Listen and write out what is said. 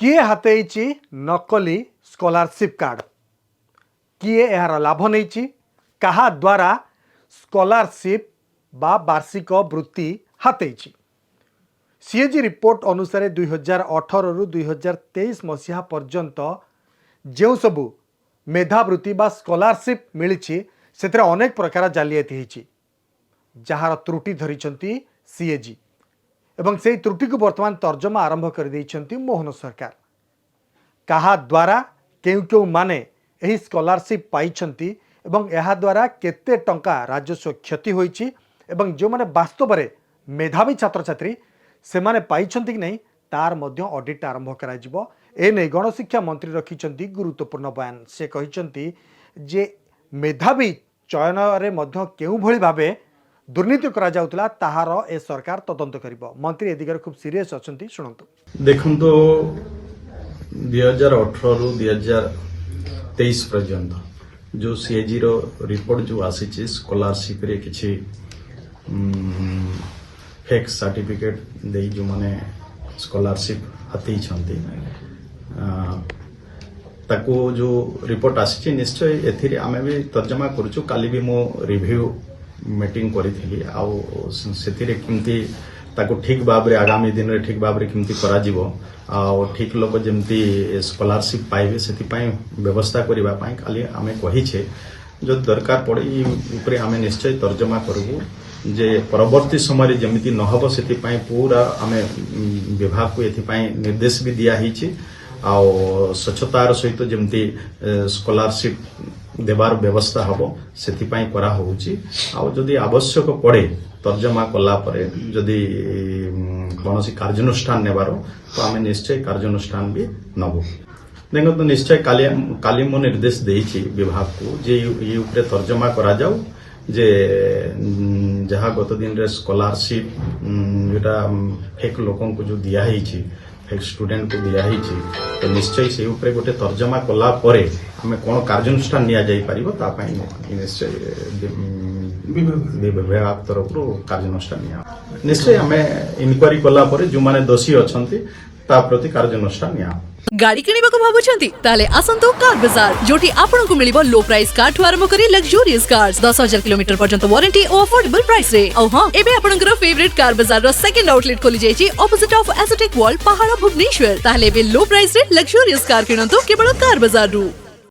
किए हाथेइछि नकली scholarship card किए यार लाभ नहीं कहा द्वारा स्कॉलरशिप बा वार्षिक वृत्ति हाथेइछि। सीएजी रिपोर्ट अनुसार 2018 रु 2023 मसीहा पर्यंत जो सबू मेधावृत्ति बा स्कॉलरशिप मिली से अनेक प्रकार जालियाती होइछि जार त्रुटि धरिचंती सीएजी एवं से त्रुटि को वर्तमान तर्जमा आरंभ कर देइचंती मोहन सरकार। कहा द्वारा केउ केउ माने एही स्कॉलरशिप पाइछंती एवं एहा द्वारा केते टंका राजस्व क्षति होइछि एवं जो माने वास्तव में मेधावी छात्र छात्री से माने पाइछंती कि नहीं तार मध्य ऑडिट आरंभ करा जिवो। ए नै गणशिक्षा मंत्री रखिछंती गुरुत्वपूर्ण बयान। से कहिछंती जे मेधावी चयन रे मध्य केउ भली भाबे दुर्नीति करा जाउतला ताहार ए सरकार तदंत करिवो। मंत्री ए दिगरे खूब सीरियस अछंती। सुनंतु देखंतो 2018 रु 2023 पर्यंत जो सीएजी रो रिपोर्ट जो आसी स्कॉलरशिप रे किछि फेक सर्टिफिकेट दे जो माने स्कॉलरशिप हाथी छंती ताको जो रिपोर्ट आसी निश्चय एथिरे आमे भी तर्जमा करूछु। काली भी मो रिव्यू मीटिंग करी आउ सेथिरे किमती ताको ठीक भाबरे आगामी दिन रे ठीक भाबरे किमती करा जिवो आ ठीक लोक जेमती स्कॉलरशिप पाइबे सेति पई व्यवस्था करिबा पई खाली आमे कहि छे जो दरकार पड़े ऊपर आमे निश्चय तर्जमा करबू जे परवर्ती समय जेमिति न हबो सेति पई पूरा आमे विभाग को एथि पई निर्देश भी दिया हिछि आ स्वच्छतार सहित जेमिति स्कॉलरशिप देवार व्यवस्था हबो सेति पई करा होउछि। आ जदि आवश्यक पड़े तर्जमा कला परे जदि कौनसी कार्यानुष्ठान नेबारो तो आमे निश्चय कार्यानुष्ठान भी नबो। देखो तो निश्चय काली मो निर्देश देइछि विभाग को जे ये ऊपर तर्जमा करा जाऊ जे जहाँ गत दिन रे स्कॉलरशिप जेटा फेक लोकन को जो दिया हिछि फेक स्टूडेंट को दिया हिछि तो निश्चय से ऊपर गोटे तर्जमा कला परे हमें कोन कार्यानुष्ठान निया जाई परिबो ता पई निश्चय विभाग तरफ कार्यानुष्ठान निया निश्चय हमें इनक्वारी कला परे जो माने दोषी अछंती ता प्रति कार्यानुष्ठान निया। गाड़ी किनिबाको भाबुछंती ताले आसंतो कार बाजार जोटी आपनको मिलिबो लो प्राइस कार ठु आरंभ करी लग्जरियस कार्स 10,000 किलोमीटर पर्यंत वारंटी और अफोर्डेबल प्राइस रे। औ हां एबे आपनकर फेवरेट कार बाजार रो सेकंड आउटलेट खोली जायछि ऑपोजिट ऑफ एसोटेक वॉल पहाड़ भुवनेश्वर। ताले बे लो प्राइस रे लग्जरियस कार किनंतो केवल कार बाजार रु।